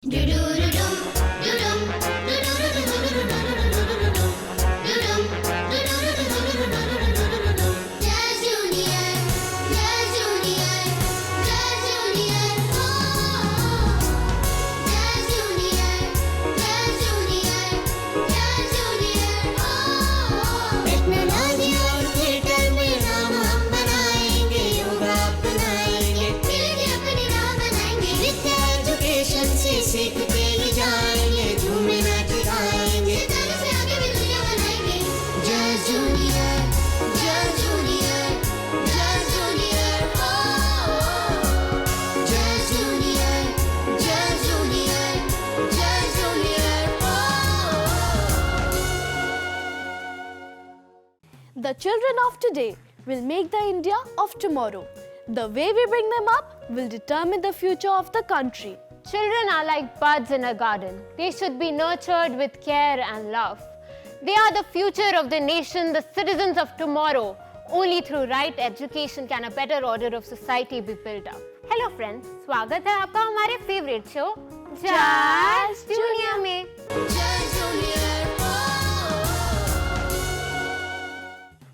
The children of today will make the India of tomorrow. The way we bring them up will determine the future of the country. Children are like buds in a garden. They should be nurtured with care and love. They are the future of the nation, the citizens of tomorrow. Only through right education can a better order of society be built up. Hello friends, स्वागत है आपका हमारे favourite show just junior में।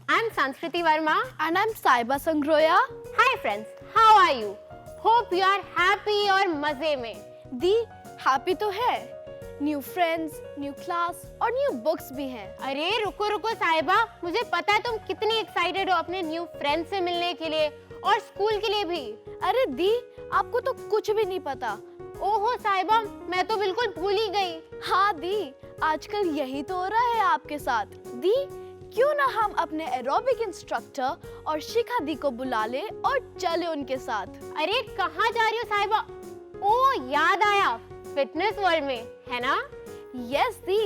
I'm Sanskriti Verma And I'm Saiba Sangroya. Hi friends, how are you? Hope you are happy और मजे में। दी happy तो है, न्यू फ्रेंड्स, न्यू क्लास और न्यू बुक्स भी हैं। अरे रुको रुको साहिबा, मुझे पता है तुम कितनी एक्साइटेड हो अपने न्यू फ्रेंड्स से मिलने के लिए और स्कूल के लिए भी। अरे दी, आपको तो कुछ भी नहीं पता। ओहो साहिबा, मैं तो बिल्कुल भूल ही गई। हाँ दी, आजकल यही तो हो रहा है आपके साथ। दी, क्यों ना हम अपने एरोबिक इंस्ट्रक्टर और शिखा दी को बुला ले और चले उनके साथ। अरे कहाँ जा रही हो साहिबा? ओ याद आया, फिटनेस वर्ल्ड में, है ना? Yes the,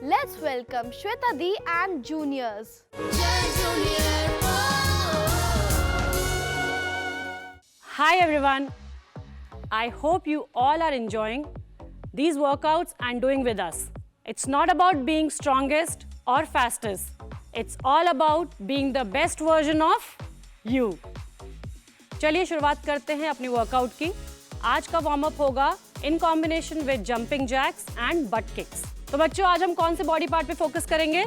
let's welcome Shweta the and juniors. Hi everyone, I hope you all are enjoying these workouts and doing with us. It's not about being strongest or fastest. It's all about being the best version of you. चलिए शुरुआत करते हैं अपनी workout की। आज का warm up होगा in combination with jumping jacks and butt kicks. तो बच्चों, आज हम कौन से बॉडी पार्ट पे फोकस करेंगे?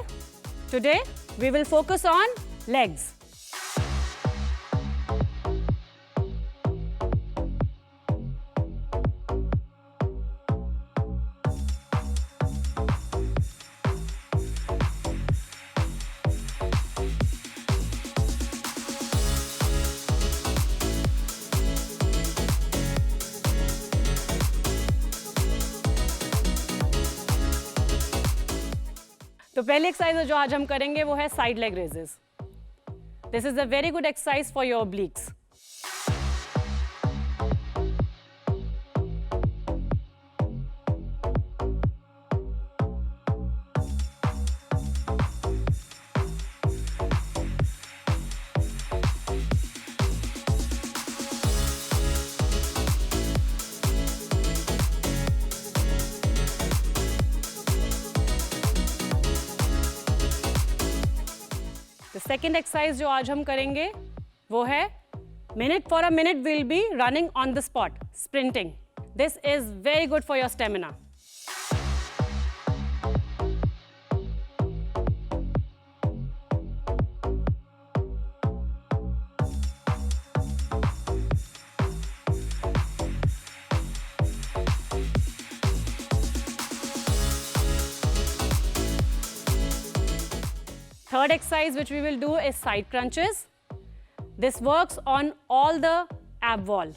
Today we will focus on legs. तो पहली एक्सरसाइज जो आज हम करेंगे वो है side leg raises. This is a very good exercise for your obliques. Second exercise जो आज हम करेंगे वो है minute for a minute will be running on the spot, sprinting. This is very good for your stamina. Third exercise which we will do is side crunches. This works on all the ab wall.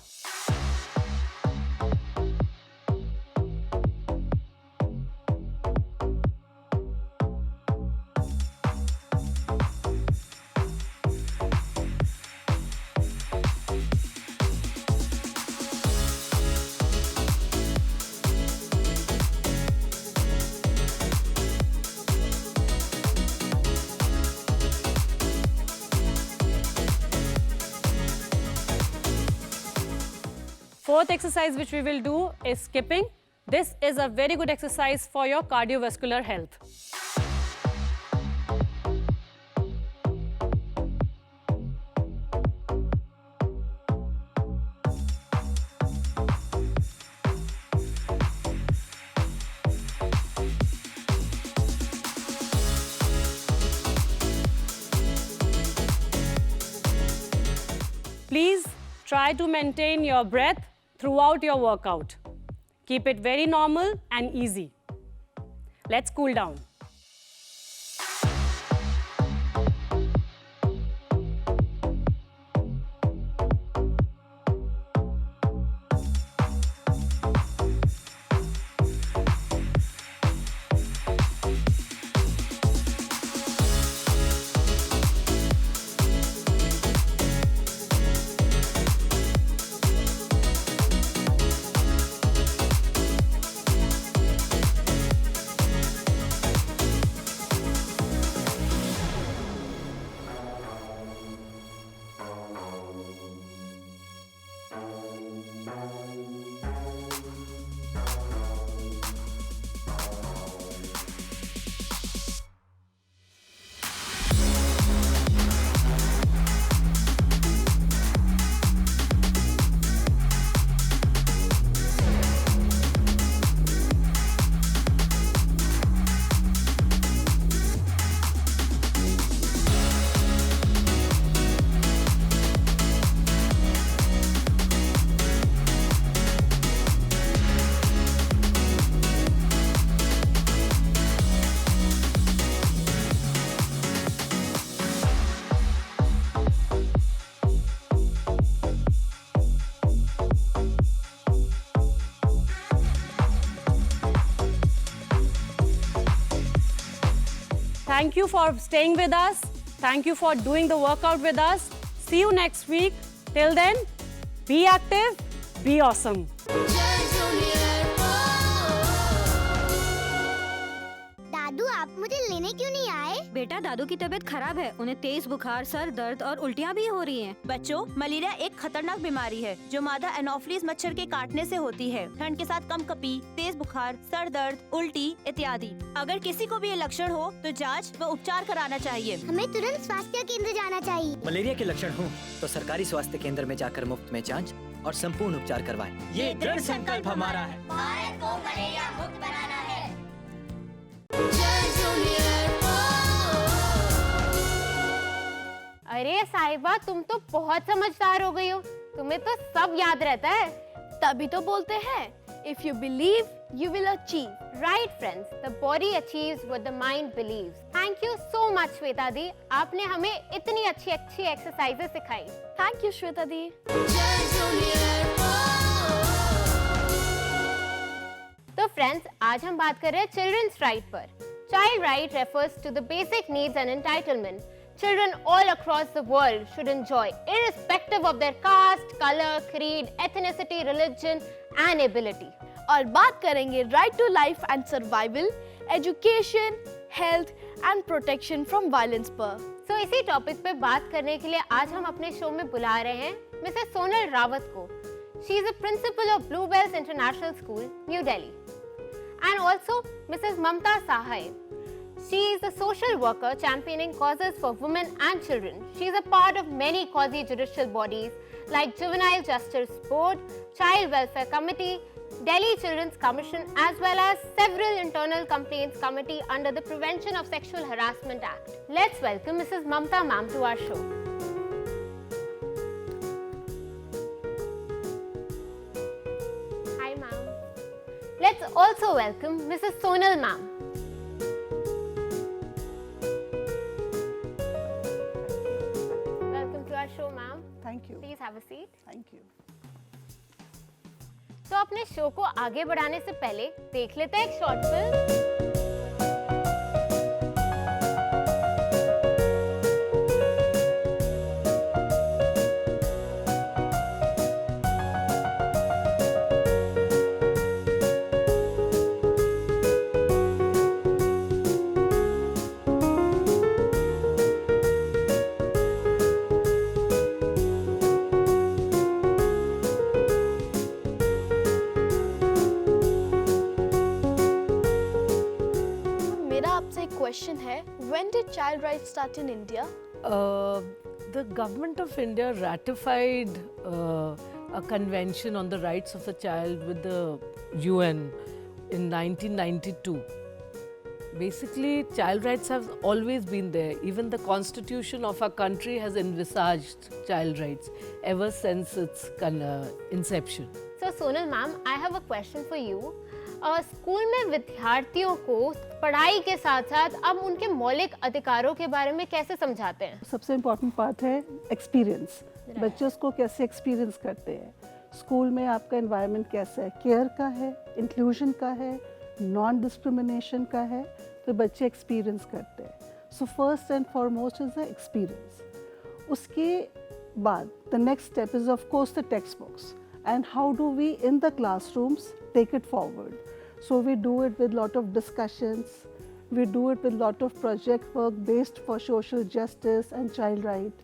Fourth exercise which we will do is skipping. This is a very good exercise for your cardiovascular health. try to maintain your breath throughout your workout. Keep it very normal and easy. Let's cool down. Thank you for staying with us. Thank you for doing the workout with us. See you next week. Till then, be active, be awesome. दादू आप मुझे लेने क्यों नहीं आए? बेटा दादू की तबीयत खराब है, उन्हें तेज बुखार, सर दर्द और उल्टियाँ भी हो रही हैं। बच्चों, मलेरिया एक खतरनाक बीमारी है जो मादा एनोफिलीज मच्छर के काटने से होती है। ठंड के साथ कंपकपी, तेज बुखार, सर दर्द, उल्टी इत्यादि। अगर किसी को भी ये लक्षण हो तो जांच व उपचार कराना चाहिए। हमें तुरंत स्वास्थ्य केंद्र जाना चाहिए। मलेरिया के लक्षण हो तो सरकारी स्वास्थ्य केंद्र में जाकर मुफ्त में जांच और संपूर्ण उपचार करवाएं। ये दृढ़ संकल्प हमारा है। भारत को मलेरिया मुक्त बनाना है। अरे साहिबा, तुम तो बहुत समझदार हो गई हो, तुम्हें तो सब याद रहता है। तभी तो बोलते हैं, if you believe, you will achieve. Right friends, the body achieves what the mind believes. Thank you so much Shweta दी, आपने हमें इतनी अच्छी एक्सरसाइजेस सिखाई। Thank you श्वेता दी। तो फ्रेंड्स, आज हम बात कर रहे हैं चिल्ड्रंस राइट पर। Child right refers to the basic needs and entitlement children all across the world should enjoy, irrespective of their caste, color, creed, ethnicity, religion and ability. और बात करेंगे right to life and survival, education, health and protection from violence पर। So इसी topic पे बात करने के लिए आज हम अपने शो में बुला रहे हैं मिसेस सोनल रावत को। She is a principal of Bluebells International School, New Delhi. And also Mrs. Mamta Sahai. She is a social worker championing causes for women and children. She is a part of many quasi-judicial bodies like Juvenile Justice Board, Child Welfare Committee, Delhi Children's Commission, as well as several internal complaints committee under the Prevention of Sexual Harassment Act. Let's welcome Mrs. Mamta ma'am to our show. Hi ma'am. Let's also welcome Mrs. Sonal ma'am. Welcome to our show ma'am. Thank you. Please have a seat. Thank you. तो अपने show को आगे बढ़ाने से पहले देख लेते हैं एक शॉर्ट फिल्म। Question है, when did child rights start in India? The government of India ratified a convention on the rights of the child with the UN in 1992. Basically, child rights have always been there. Even the constitution of our country has envisaged child rights ever since its inception. So Sonal ma'am, I have a question for you. School में विद्यार्थियों को पढ़ाई के साथ साथ अब उनके मौलिक अधिकारों के बारे में कैसे समझाते हैं? सबसे इम्पोर्टेंट पार्ट है एक्सपीरियंस. बच्चे उसको कैसे एक्सपीरियंस करते हैं. स्कूल में आपका एनवायरनमेंट कैसा है, केयर का है, इंक्लूजन का है, नॉन डिस्क्रिमिनेशन का है, तो बच्चे एक्सपीरियंस करते हैं. So first and foremost is the experience. उसके बाद the next step is of course the text books and how do we in the classrooms take it forward. So we do it with lot of discussions, we do it with lot of project work based for social justice and child right.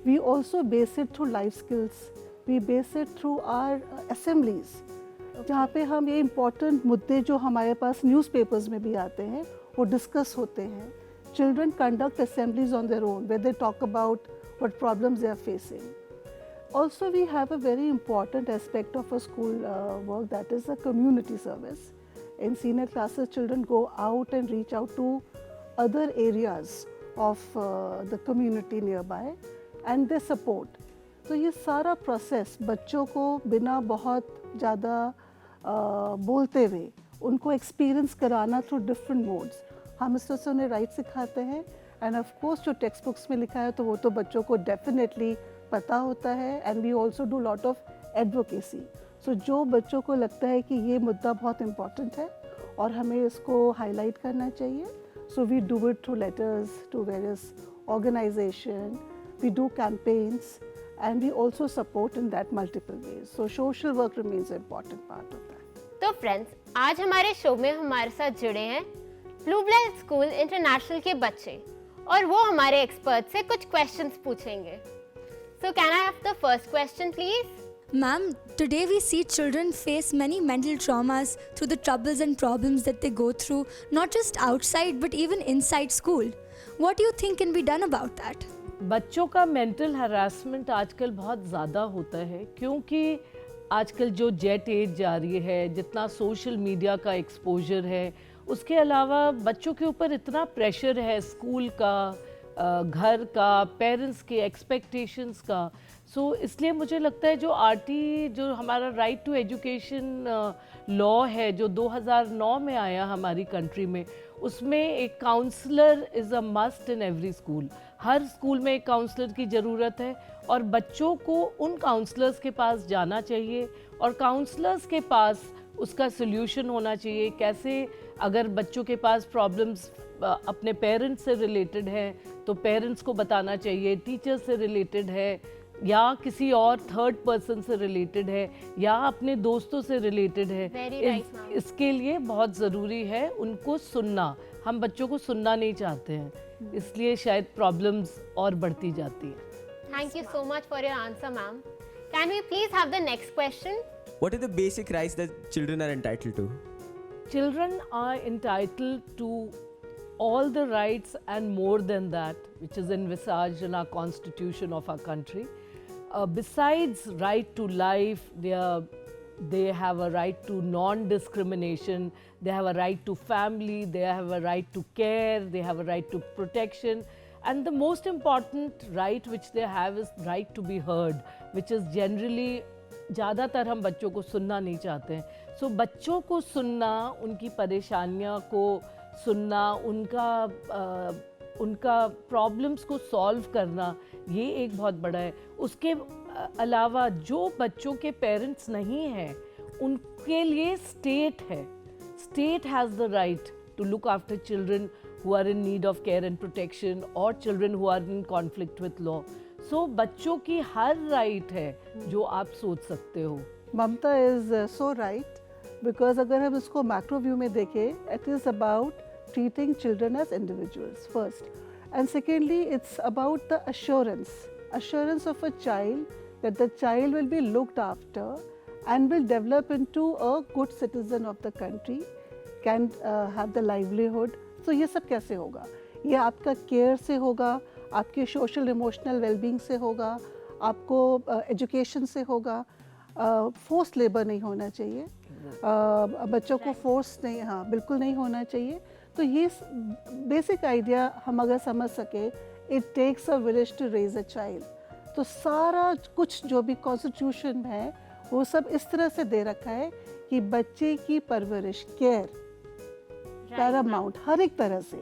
We also base it through life skills, we base it through our assemblies, जहाँ पे हम ये important मुद्दे जो हमारे पास newspapers में भी आते हैं वो discuss होते हैं. Children conduct assemblies on their own where they talk about what problems they are facing. Also, we have a very important aspect of a school work, that is a community service. In senior classes, children go out and reach out to other areas of the community nearby and they support. तो ये सारा process बच्चों को बिना बहुत ज़्यादा बोलते हुए उनको experience कराना through different modes. हम इस तरह से उन्हें right सिखाते हैं and of course जो text books में लिखा है तो वो तो बच्चों को definitely पता होता है. And we also do lot of advocacy. So जो बच्चों को लगता है कि ये मुद्दा बहुत इम्पॉर्टेंट है और हमें इसको हाईलाइट करना चाहिए, so we do it through letters to various organization, we do campaigns and we also support in that multiple ways. So social work remains a important part of that. तो friends, आज हमारे show में हमारे साथ जुड़े हैं ब्लूब्लाइट school international के बच्चे और वो हमारे एक्सपर्ट से कुछ क्वेश्चंस पूछेंगे. So can I have the first question, please? Ma'am, today we see children face many mental traumas through the troubles and problems that they go through, not just outside but even inside school. What do you think can be done about that? बच्चों का mental harassment आजकल बहुत ज़्यादा होता है क्योंकि आजकल जो जेट एज जा रही है, जितना सोशल मीडिया का एक्सपोजर है, उसके अलावा बच्चों के ऊपर इतना प्रेशर है स्कूल का, घर का, पेरेंट्स के एक्सपेक्टेशंस का. सो इसलिए मुझे लगता है जो हमारा राइट टू एजुकेशन लॉ है जो 2009 में आया हमारी कंट्री में, उसमें एक counsellor is a must in every school. हर स्कूल में एक काउंसलर की ज़रूरत है और बच्चों को उन काउंसलर्स के पास जाना चाहिए और काउंसलर्स के पास उसका सल्यूशन होना चाहिए. कैसे अगर बच्चों के पास प्रॉब्लम्स अपने पेरेंट्स से रिलेटेड है तो पेरेंट्स को बताना चाहिए, टीचर से रिलेटेड है या किसी और थर्ड पर्सन से रिलेटेड है या अपने दोस्तों से रिलेटेड है. इसके लिए बहुत ज़रूरी है उनको सुनना. हम बच्चों को सुनना नहीं चाहते हैं, इसलिए शायद प्रॉब्लम्स और बढ़ती जाती हैं. Thank you so much for your answer, ma'am. Can we please have the next question? What are the basic rights that children are entitled to? Children are entitled to all the rights and more than that, which is envisaged in our constitution of our country. Besides right to life, they have a right to non-discrimination, they have a right to family, they have a right to care, they have a right to protection, and the most important right which they have is right to be heard, which is generally ज़्यादातर हम बच्चों को सुनना नहीं चाहते हैं. सो बच्चों को सुनना, उनकी परेशानियों को सुनना, उनका प्रॉब्लम्स को सॉल्व करना, ये एक बहुत बड़ा है. उसके अलावा जो बच्चों के पेरेंट्स नहीं हैं उनके लिए स्टेट है. State has the right to look after children who are in need of care and protection or children who are in conflict with law. So बच्चों की हर राइट है जो आप सोच सकते हो. ममता इज़ सो राइट बिकॉज अगर हम इसको मैक्रो व्यू में देखें, it is about treating children as individuals first, and secondly it's about the assurance of a child that the child will be looked after and will develop into a good citizen of the country, can have the livelihood. So ये सब कैसे होगा? ये आपका care से होगा, आपके social emotional wellbeing से होगा, आपको एजुकेशन से होगा. फोर्स लेबर नहीं होना चाहिए, बच्चों को फोर्स नहीं, हाँ बिल्कुल नहीं होना चाहिए. तो ये बेसिक आइडिया हम अगर समझ सके, it takes a village to raise a child. तो सारा कुछ जो भी कॉन्स्टिट्यूशन है वो सब इस तरह से दे रखा है कि बच्चे की परवरिश, केयर पैरामाउंट हर एक तरह से,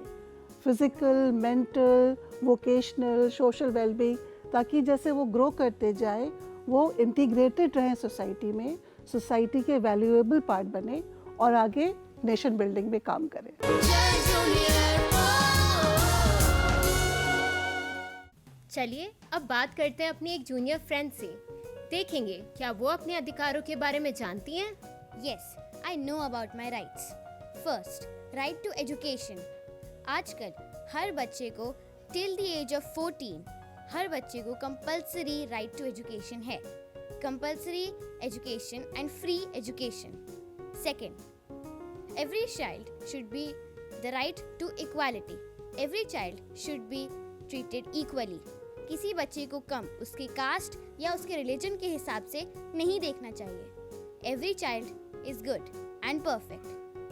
physical, mental, vocational, social wellbeing, ताकि जैसे वो ग्रो करते जाए वो इंटीग्रेटेड रहें सोसाइटी में, सोसाइटी के वैल्यूएबल पार्ट बने और आगे नेशन बिल्डिंग में काम करें। चलिए अब बात करते हैं अपनी एक जूनियर फ्रेंड से। देखेंगे क्या वो अपने अधिकारों के बारे में जानती हैं। Yes, I know about my rights. First, right to education. आजकल हर बच्चे को till the age of 14 हर बच्चे को compulsory right to education है. Compulsory education and free education. Second, every child should be the right to equality. Every child should be treated equally. किसी बच्चे को कम उसके कास्ट या उसके रिलीजन के हिसाब से नहीं देखना चाहिए। Every child is good and perfect.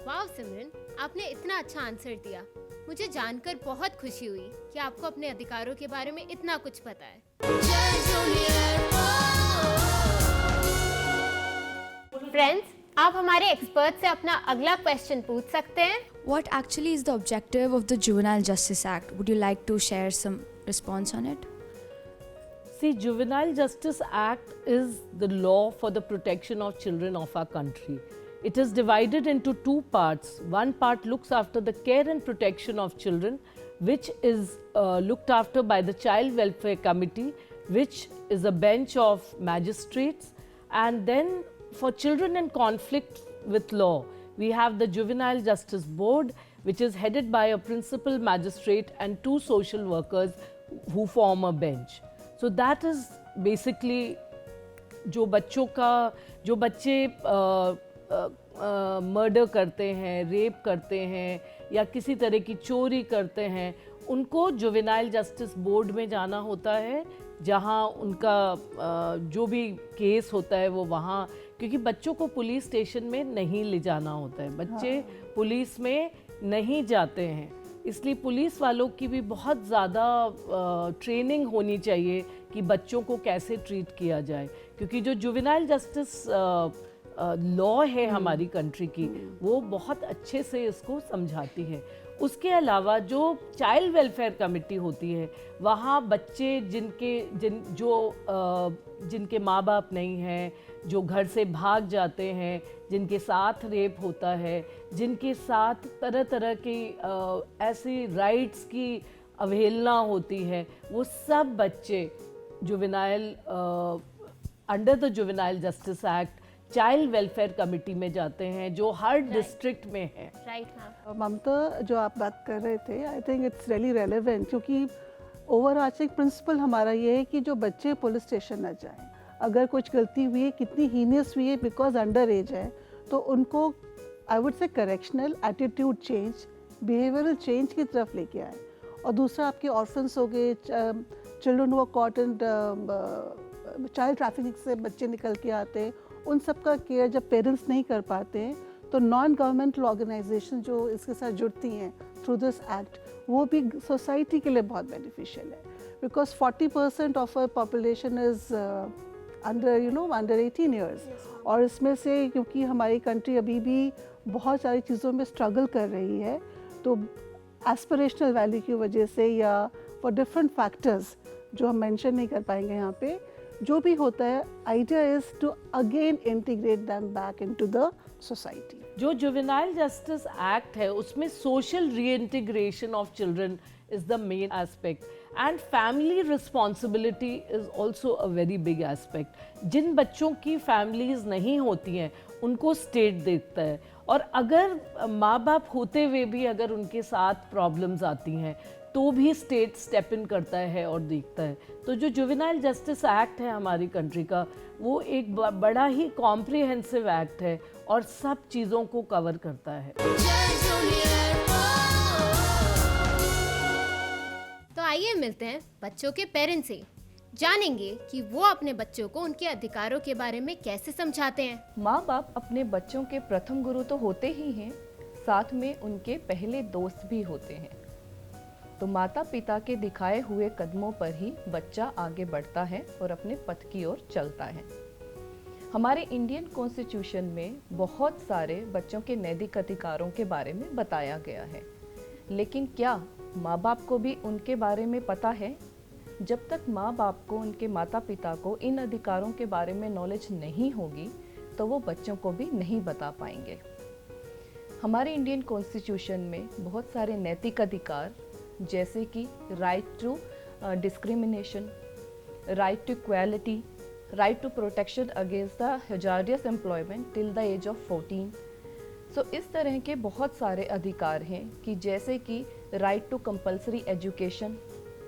वाह सिमरन, आपने इतना अच्छा आंसर दिया। मुझे जानकर बहुत खुशी हुई कि आपको अपने अधिकारों के बारे में इतना कुछ पता है। फ्रेंड्स, आप हमारे एक्सपर्ट से अपना अगला क्वेश्चन पूछ सकते हैं। What actually is the objective of the Juvenile Justice Act? Would you like to share some response on it? See, Juvenile Justice Act is the law for the protection of children of our country. It is divided into two parts. One part looks after the care and protection of children, which is looked after by the Child Welfare Committee, which is a bench of magistrates. And then for children in conflict with law, we have the Juvenile Justice Board, which is headed by a principal magistrate and two social workers who form a bench. So that is basically जो बच्चे murder करते हैं, rape करते हैं या किसी तरह की चोरी करते हैं, उनको जुवेनाइल जस्टिस बोर्ड में जाना होता है, जहां उनका जो भी केस होता है वो वहाँ, क्योंकि बच्चों को पुलिस स्टेशन में नहीं ले जाना होता है, बच्चे पुलिस में नहीं जाते हैं, इसलिए पुलिस वालों की भी बहुत ज़्यादा ट्रेनिंग होनी चाहिए कि बच्चों को कैसे ट्रीट किया जाए, क्योंकि जो जुवेनाइल जस्टिस लॉ है हमारी कंट्री की, वो बहुत अच्छे से इसको समझाती है। उसके अलावा जो चाइल्ड वेलफेयर कमेटी होती है, वहाँ बच्चे जिनके माँ बाप नहीं हैं, जो घर से भाग जाते हैं, जिनके साथ रेप होता है, जिनके साथ तरह तरह की ऐसी राइट्स की अवहेलना होती है, वो सब बच्चे juvenile under the juvenile justice act child welfare committee में जाते हैं, जो हर डिस्ट्रिक्ट में है। राइट ममता, जो आप बात कर रहे थे, I think it's really relevant, क्योंकि ओवरआर्चिंग प्रिंसिपल हमारा ये है कि जो बच्चे पुलिस स्टेशन न जाएं, अगर कुछ गलती हुई है, कितनी हीनियस हुई है, बिकॉज अंडर एज है, तो उनको I would say correctional attitude change, behavioural change की तरफ लेके आए। और दूसरा, आपके ऑर्फन्स हो गए, चिल्ड्रन हुआ कॉट एंड चाइल्ड ट्रैफिकिंग से बच्चे निकल के आते हैं, उन सब का केयर जब पेरेंट्स नहीं कर पाते हैं, तो नॉन गवर्नमेंटल ऑर्गेनाइजेशन जो इसके साथ जुड़ती हैं थ्रू दिस एक्ट, वो भी सोसाइटी के लिए बहुत बेनिफिशियल है, because 40% of our population is under 18 years, और इसमें से क्योंकि हमारी कंट्री अभी भी बहुत सारी चीज़ों में स्ट्रगल कर रही है, तो एस्पिरेशनल वैल्यू की वजह से या फॉर डिफरेंट फैक्टर्स जो हम मेंशन नहीं कर पाएंगे यहाँ पे, जो भी होता है, idea is to again integrate them back into the society. जो जुवेनाइल जस्टिस एक्ट है, उसमें social reintegration of children is the main aspect, and family responsibility is also a very big aspect. जिन बच्चों की फैमिलीज नहीं होती हैं, उनको स्टेट देखता है, और अगर माँ बाप होते हुए भी अगर उनके साथ प्रॉब्लम्स आती हैं, तो भी स्टेट स्टेप इन करता है और देखता है। तो जो जुवेनाइल जस्टिस एक्ट है हमारी कंट्री का, वो एक बड़ा ही कॉम्प्रिहेंसिव एक्ट है और सब चीज़ों को कवर करता है। तो आइए मिलते हैं बच्चों के पेरेंट्स से, जानेंगे कि वो अपने बच्चों को उनके अधिकारों के बारे में कैसे समझाते हैं। माँ बाप अपने बच्चों के प्रथम गुरु तो होते ही हैं, साथ में उनके पहले दोस्त भी होते हैं। तो माता पिता के दिखाए हुए कदमों पर ही बच्चा आगे बढ़ता है और अपने पथ की ओर चलता है। हमारे इंडियन कॉन्स्टिट्यूशन में बहुत सारे बच्चों के नैतिक अधिकारों के बारे में बताया गया है, लेकिन क्या माँ बाप को भी उनके बारे में पता है? जब तक माँ बाप को उनके माता पिता को इन अधिकारों के बारे में नॉलेज नहीं होगी तो वो बच्चों को भी नहीं बता पाएंगे। हमारे इंडियन कॉन्स्टिट्यूशन में बहुत सारे नैतिक अधिकार जैसे कि right to discrimination, right to equality, right to protection against the hazardous employment till the age of 14। So इस तरह के बहुत सारे अधिकार हैं कि जैसे कि right to compulsory education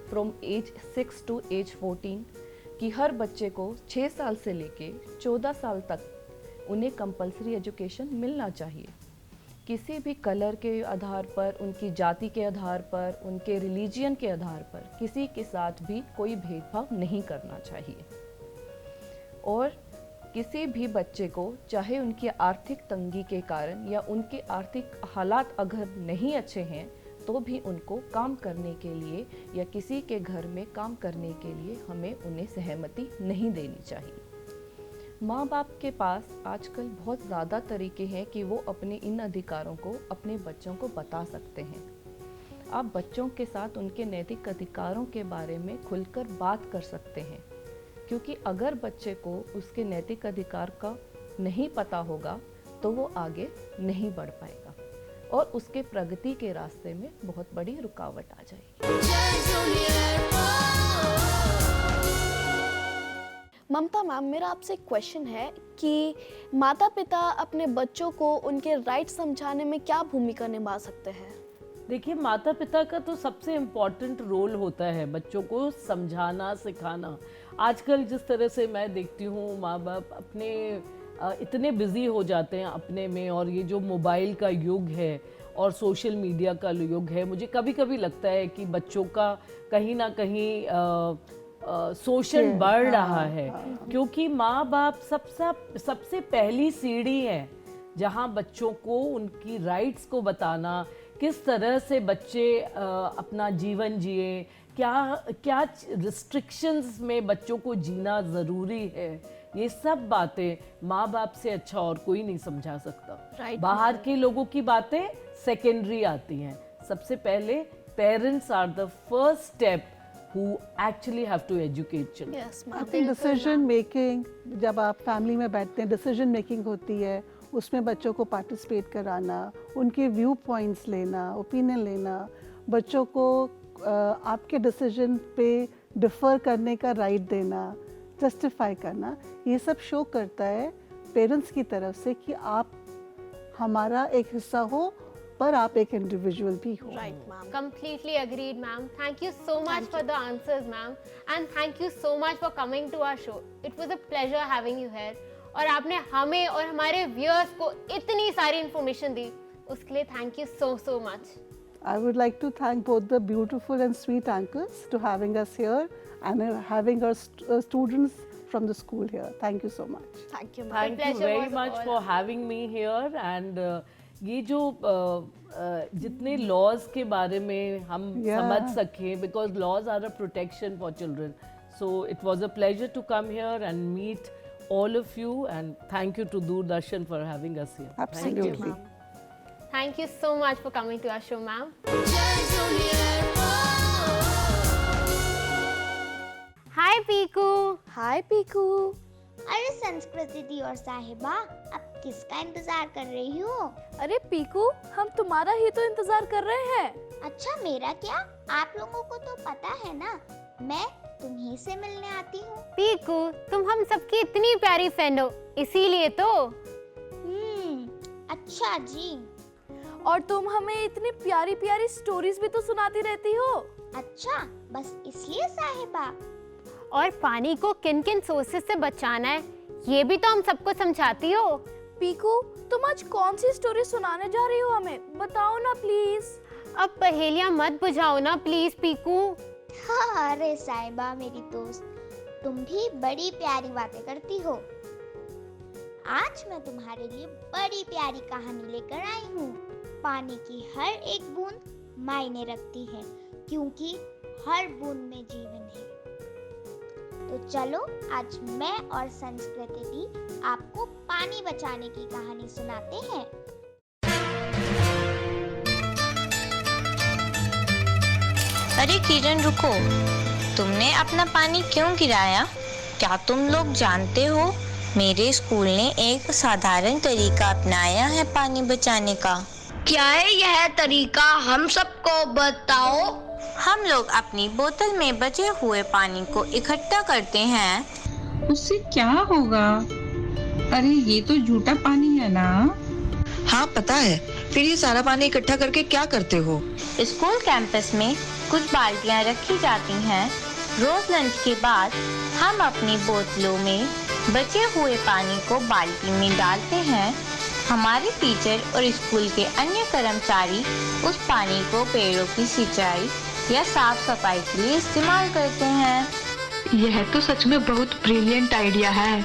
from age 6 to age 14, कि हर बच्चे को 6 साल से लेके 14 साल तक उन्हें कंपल्सरी एजुकेशन मिलना चाहिए। किसी भी कलर के आधार पर, उनकी जाति के आधार पर, उनके रिलीजियन के आधार पर किसी के साथ भी कोई भेदभाव नहीं करना चाहिए। और किसी भी बच्चे को, चाहे उनकी आर्थिक तंगी के कारण या उनके आर्थिक हालात अगर नहीं अच्छे हैं, तो भी उनको काम करने के लिए या किसी के घर में काम करने के लिए हमें उन्हें सहमति नहीं देनी चाहिए। माँ बाप के पास आजकल बहुत ज़्यादा तरीके हैं कि वो अपने इन अधिकारों को अपने बच्चों को बता सकते हैं। आप बच्चों के साथ उनके नैतिक अधिकारों के बारे में खुलकर बात कर सकते हैं, क्योंकि अगर बच्चे को उसके नैतिक अधिकार का नहीं पता होगा तो वो आगे नहीं बढ़ पाएगा और उसके प्रगति के रास्ते में बहुत बड़ी रुकावट आ जाएगी। ममता मैम, मेरा आपसे क्वेश्चन है कि माता पिता अपने बच्चों को उनके राइट समझाने में क्या भूमिका निभा सकते हैं? देखिए, माता पिता का तो सबसे इम्पॉर्टेंट रोल होता है बच्चों को समझाना, सिखाना। आजकल जिस तरह से मैं देखती हूँ, माँ बाप अपने इतने बिजी हो जाते हैं अपने में, और ये जो मोबाइल का युग है और सोशल मीडिया का युग है, मुझे कभी कभी लगता है कि बच्चों का कहीं ना कहीं शोषण बढ़ रहा है, क्योंकि माँ बाप सबसे पहली सीढ़ी है जहाँ बच्चों को उनकी राइट्स को बताना, किस तरह से बच्चे अपना जीवन जिए, क्या रिस्ट्रिक्शंस में बच्चों को जीना ज़रूरी है, ये सब बातें माँ बाप से अच्छा और कोई नहीं समझा सकता। बाहर के लोगों की बातें सेकेंडरी आती हैं, सबसे पहले parents are the first step who actually have to educate children. Yes, ma'am. I think decision making, जब आप फैमिली में बैठते हैं, डिसीजन मेकिंग होती है, उसमें बच्चों को पार्टिसिपेट कराना, उनके व्यू पॉइंट्स लेना, ओपिनियन लेना, बच्चों को आपके डिसीजन पे डिफ़र करने का राइट देना, जस्टिफाई करना, ये सब शो करता है पेरेंट्स की तरफ से कि आप हमारा एक हिस्सा हो, पर आप एक इंडिविजुअल भी हो। Right, ma'am. Completely agreed, ma'am. Thank you so much for the answers, ma'am. And thank you so much for coming to our show. It was a pleasure having you here. और आपने हमें और हमारे viewers को इतनी सारी information दी, उसके लिए thank you so much. I would like to thank both the beautiful and sweet anchors to having us here and having our students from the school here. Thank you so much. Thank you, ma'am. Thank you very much for having me here. And ये जो जितने laws के बारे में हम समझ सकें, because laws are a protection for children, so it was a pleasure to come here and meet all of you, and thank you to Doordarshan for having us here. Absolutely. Thank you so much for coming to our show, ma'am. Hi Piku. Hi Piku. अरे संस्कृति दी और साहिबा, अब किसका इंतजार कर रही हो? अरे पीकू, हम तुम्हारा ही तो इंतजार कर रहे हैं। अच्छा, मेरा क्या? आप लोगों को तो पता है ना, मैं तुम्हीं से मिलने आती हूँ। पीकू, तुम हम सबकी इतनी प्यारी फ्रेंड हो, इसीलिए तो। अच्छा जी। और तुम हमें इतनी प्यारी प्यारी स्टोरीज भी तो सुनाती रहती हो। अच्छा, बस इसलिए साहिबा। और पानी को किन किन सोर्सेस से बचाना है, ये भी तो हम सबको समझाती हो। पीकू, तुम आज कौन सी स्टोरी सुनाने जा रही हो हमें? बताओ ना प्लीज। अब पहेलियां मत बुझाओ ना प्लीज पीकू। हाँ, अरे साहिबा मेरी दोस्त, तुम भी बड़ी प्यारी बातें करती हो। आज मैं तुम्हारे लिए बड़ी प्यारी कहानी लेकर आई हूँ। पानी की हर एक बूंद मायने रखती है, क्योंकि हर बूंद में जीवन है। तो चलो आज मैं और संस्कृति दी आपको पानी बचाने की कहानी सुनाते हैं। अरे किरण रुको, तुमने अपना पानी क्यों गिराया? क्या तुम लोग जानते हो, मेरे स्कूल ने एक साधारण तरीका अपनाया है पानी बचाने का। क्या है यह तरीका, हम सबको बताओ। हम लोग अपनी बोतल में बचे हुए पानी को इकट्ठा करते हैं। उससे क्या होगा? अरे ये तो झूठा पानी है ना? हाँ पता है, फिर ये सारा पानी इकट्ठा करके क्या करते हो? स्कूल कैंपस में कुछ बाल्टियां रखी जाती हैं। रोज लंच के बाद हम अपनी बोतलों में बचे हुए पानी को बाल्टी में डालते हैं। हमारे टीचर और स्कूल के अन्य कर्मचारी उस पानी को पेड़ों की सिंचाई या साफ सफाई के लिए इस्तेमाल करते हैं। यह तो सच में बहुत ब्रिलियंट आइडिया है।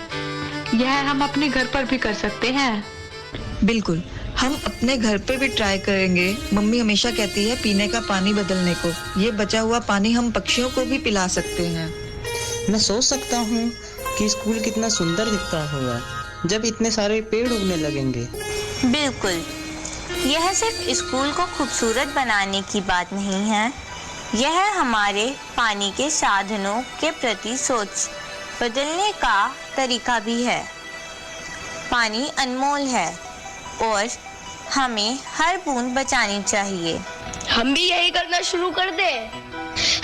यह हम अपने घर पर भी कर सकते हैं। बिल्कुल, हम अपने घर पे भी ट्राई करेंगे। मम्मी हमेशा कहती है पीने का पानी बदलने को। ये बचा हुआ पानी हम पक्षियों को भी पिला सकते हैं। मैं सोच सकता हूँ कि स्कूल कितना सुंदर दिखता होगा जब इतने सारे पेड़ उगने लगेंगे। बिल्कुल, यह सिर्फ स्कूल को खूबसूरत बनाने की बात नहीं है, यह हमारे पानी के साधनों के प्रति सोच बदलने का तरीका भी है। पानी अनमोल है और हमें हर बूंद बचानी चाहिए। हम भी यही करना शुरू कर दें।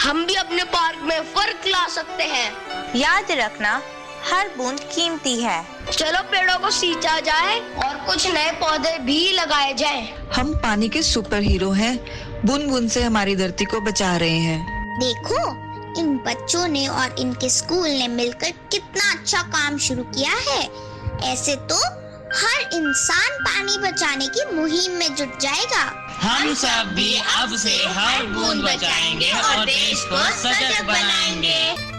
हम भी अपने पार्क में फर्क ला सकते हैं। याद रखना, हर बूंद कीमती है। चलो पेड़ों को सींचा जाए और कुछ नए पौधे भी लगाए जाएं। हम पानी के सुपर हीरो हैं। बूंद बूंद से हमारी धरती को बचा रहे हैं। देखो, इन बच्चों ने और इनके स्कूल ने मिलकर कितना अच्छा काम शुरू किया है। ऐसे तो हर इंसान पानी बचाने की मुहिम में जुट जाएगा। हम सब भी अब से हर बूंद बचाएंगे और देश को सजग बनाएंगे।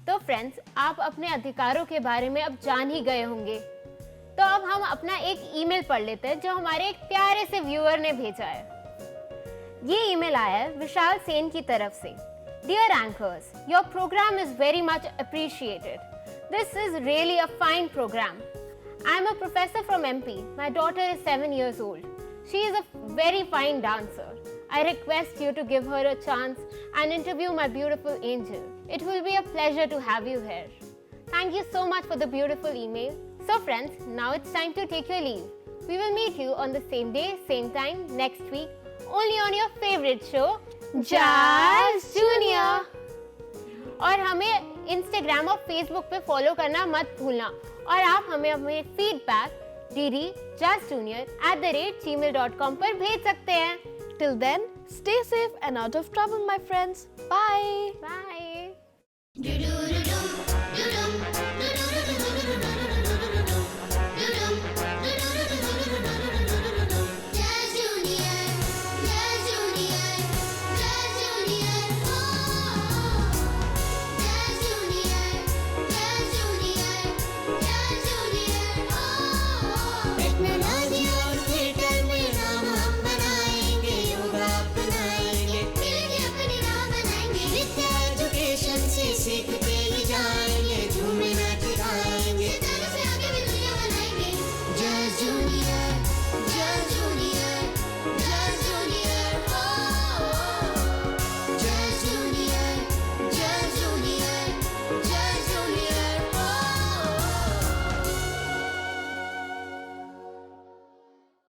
तो फ्रेंड्स, आप अपने अधिकारों के बारे में अब जान ही गए होंगे। तो अब हम अपना एक ईमेल पढ़ लेते हैं जो हमारे एक प्यारे से व्यूअर ने भेजा है। ये ईमेल आया है विशाल सेन की तरफ से। Dear anchors, your programme is very much appreciated. This is really a fine programme. I am a professor from MP. My daughter is 7 years old. She is a very fine dancer. I request you to give her a chance and interview my beautiful angel. It will be a pleasure to have you here. Thank you so much for the beautiful email. So friends, now it's time to take your leave. We will meet you on the same day, same time next week, only on your favorite show, Jazz Junior. और हमें Instagram और Facebook पे follow करना मत भूलना। और आप हमें अपने फीडबैक ddjazzjunior@gmail.com पर भेज सकते हैं। Till then, stay safe and out of trouble, my friends. Bye. Bye.